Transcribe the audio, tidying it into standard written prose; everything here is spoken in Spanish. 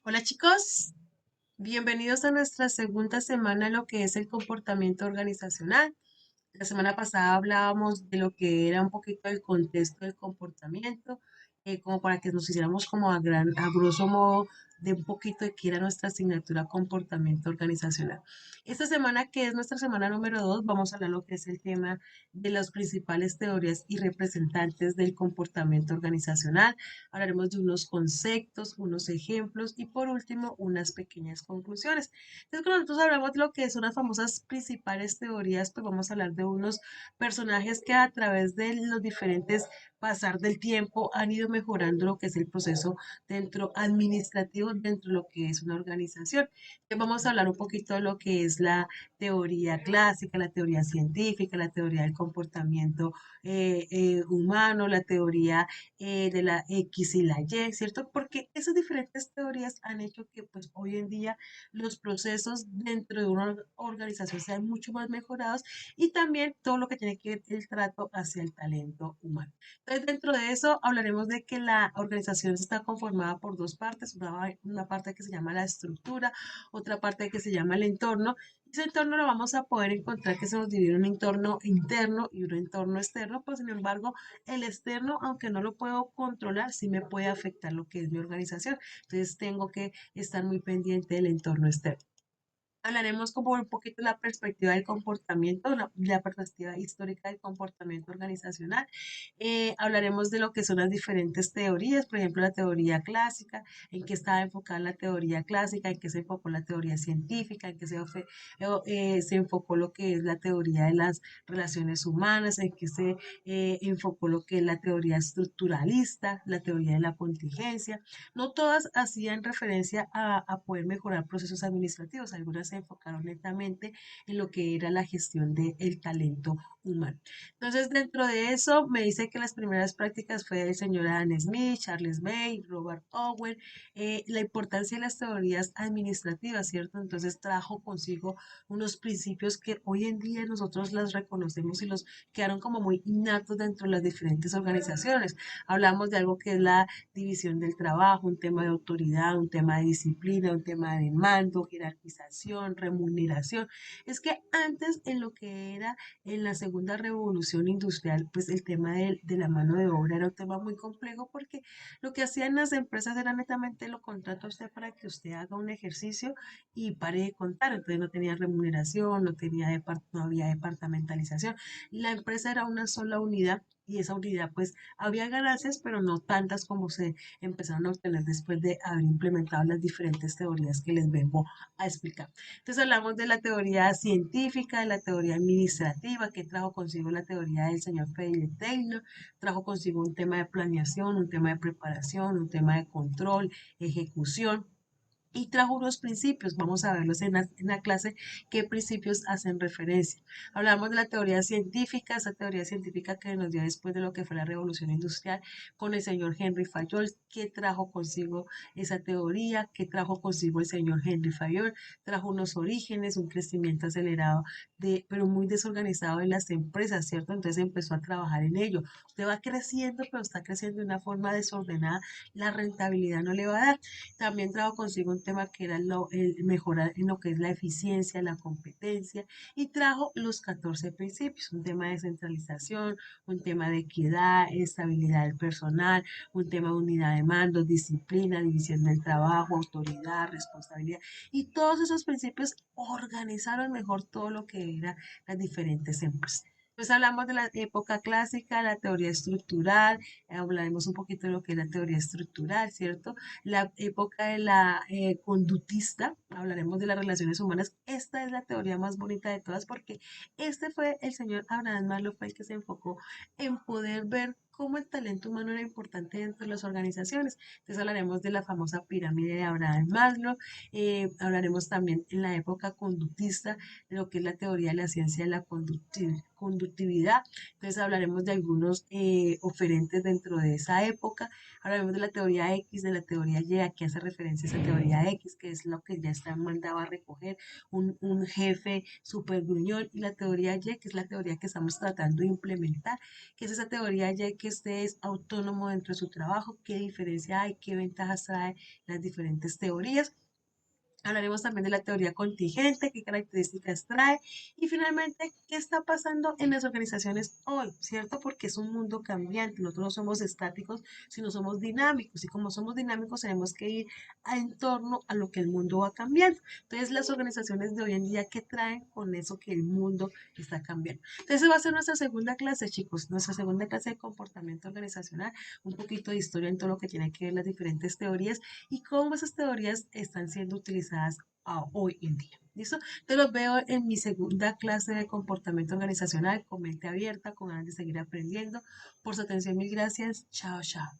Hola chicos, bienvenidos a nuestra segunda semana en lo que es el comportamiento organizacional. La semana pasada hablábamos de lo que era un poquito el contexto del comportamiento, como para que nos hiciéramos como a grosso modo de un poquito de qué era nuestra asignatura comportamiento organizacional. Esta semana, que es nuestra semana número 2, vamos a hablar lo que es el tema de las principales teorías y representantes del comportamiento organizacional. Hablaremos de unos conceptos, unos ejemplos y por último unas pequeñas conclusiones. Entonces, cuando nosotros hablamos de lo que son las famosas principales teorías, pues vamos a hablar de unos personajes que a través de los diferentes pasar del tiempo han ido mejorando lo que es el proceso dentro administrativo, dentro de lo que es una organización. Entonces, vamos a hablar un poquito de lo que es la teoría clásica, la teoría científica, la teoría del comportamiento humano, la teoría de la X y la Y, ¿cierto? Porque esas diferentes teorías han hecho que pues hoy en día los procesos dentro de una organización sean mucho más mejorados y también todo lo que tiene que ver el trato hacia el talento humano. Entonces, dentro de eso hablaremos de que la organización está conformada por dos partes, una parte que se llama la estructura, otra parte que se llama el entorno. Ese entorno lo vamos a poder encontrar que se nos divide en un entorno interno y un entorno externo, pues sin embargo, el externo, aunque no lo puedo controlar, sí me puede afectar lo que es mi organización. Entonces, tengo que estar muy pendiente del entorno externo. Hablaremos como un poquito de la perspectiva del comportamiento, la perspectiva histórica del comportamiento organizacional. Hablaremos de lo que son las diferentes teorías, por ejemplo, la teoría clásica, en qué estaba enfocada la teoría clásica, en qué se enfocó la teoría científica, en qué se enfocó lo que es la teoría de las relaciones humanas, en qué se enfocó lo que es la teoría estructuralista, la teoría de la contingencia. No todas hacían referencia a poder mejorar procesos administrativos, algunas se enfocaron netamente en lo que era la gestión del talento humano. Entonces, dentro de eso, me dice que las primeras prácticas fue del señor Adam Smith, Charles May, Robert Owen, la importancia de las teorías administrativas, ¿cierto? Entonces, trajo consigo unos principios que hoy en día nosotros las reconocemos y los quedaron como muy innatos dentro de las diferentes organizaciones. Hablamos de algo que es la división del trabajo, un tema de autoridad, un tema de disciplina, un tema de mando, jerarquización, remuneración. Es que antes en lo que era en la segunda revolución industrial, pues el tema de la mano de obra era un tema muy complejo porque lo que hacían las empresas era netamente lo contrata a usted para que usted haga un ejercicio y pare de contar. Entonces no tenía remuneración, no había departamentalización. La empresa era una sola unidad y esa unidad pues había ganancias, pero no tantas como se empezaron a obtener después de haber implementado las diferentes teorías que les vengo a explicar. Entonces hablamos de la teoría científica, de la teoría administrativa, que trajo consigo la teoría del señor Frederick Taylor, trajo consigo un tema de planeación, un tema de preparación, un tema de control, ejecución y trajo unos principios. Vamos a verlos en la clase, qué principios hacen referencia. Hablamos de la teoría científica, esa teoría científica que nos dio después de lo que fue la revolución industrial con el señor Henry Fayol, qué trajo consigo esa teoría, qué trajo consigo el señor Henry Fayol, trajo unos orígenes, un crecimiento acelerado, pero muy desorganizado en las empresas, ¿cierto? Entonces empezó a trabajar en ello. Usted va creciendo, pero está creciendo de una forma desordenada, la rentabilidad no le va a dar. También trajo consigo un tema que era el mejorar en lo que es la eficiencia, la competencia, y trajo los 14 principios, un tema de centralización, un tema de equidad, estabilidad del personal, un tema de unidad de mando, disciplina, división del trabajo, autoridad, responsabilidad, y todos esos principios organizaron mejor todo lo que eran las diferentes empresas. Entonces hablamos de la época clásica, la teoría estructural, hablaremos un poquito de lo que es la teoría estructural, ¿cierto? La época de la conductista, hablaremos de las relaciones humanas. Esta es la teoría más bonita de todas porque este fue el señor Abraham Maslow fue el que se enfocó en poder ver cómo el talento humano era importante dentro de las organizaciones. Entonces hablaremos de la famosa pirámide de Abraham Maslow, hablaremos también en la época conductista de lo que es la teoría de la ciencia de la conductividad. Entonces hablaremos de algunos oferentes dentro de esa época. Hablaremos de la teoría X, de la teoría Y, a qué hace referencia esa teoría X, que es lo que ya está mandado a recoger un jefe super gruñón, y la teoría Y, que es la teoría que estamos tratando de implementar, que es esa teoría Y que usted es autónomo dentro de su trabajo, qué diferencia hay, qué ventajas trae las diferentes teorías. Hablaremos también de la teoría contingente, qué características trae y finalmente qué está pasando en las organizaciones hoy, ¿cierto? Porque es un mundo cambiante, nosotros no somos estáticos, sino somos dinámicos y como somos dinámicos tenemos que ir en torno a lo que el mundo va cambiando. Entonces las organizaciones de hoy en día, ¿qué traen con eso que el mundo está cambiando? Entonces va a ser nuestra segunda clase, chicos, nuestra segunda clase de comportamiento organizacional, un poquito de historia en todo lo que tiene que ver las diferentes teorías y cómo esas teorías están siendo utilizadas hoy en día. ¿Listo? Te los veo en mi segunda clase de comportamiento organizacional con mente abierta, con ganas de seguir aprendiendo. Por su atención, mil gracias. Chao, chao.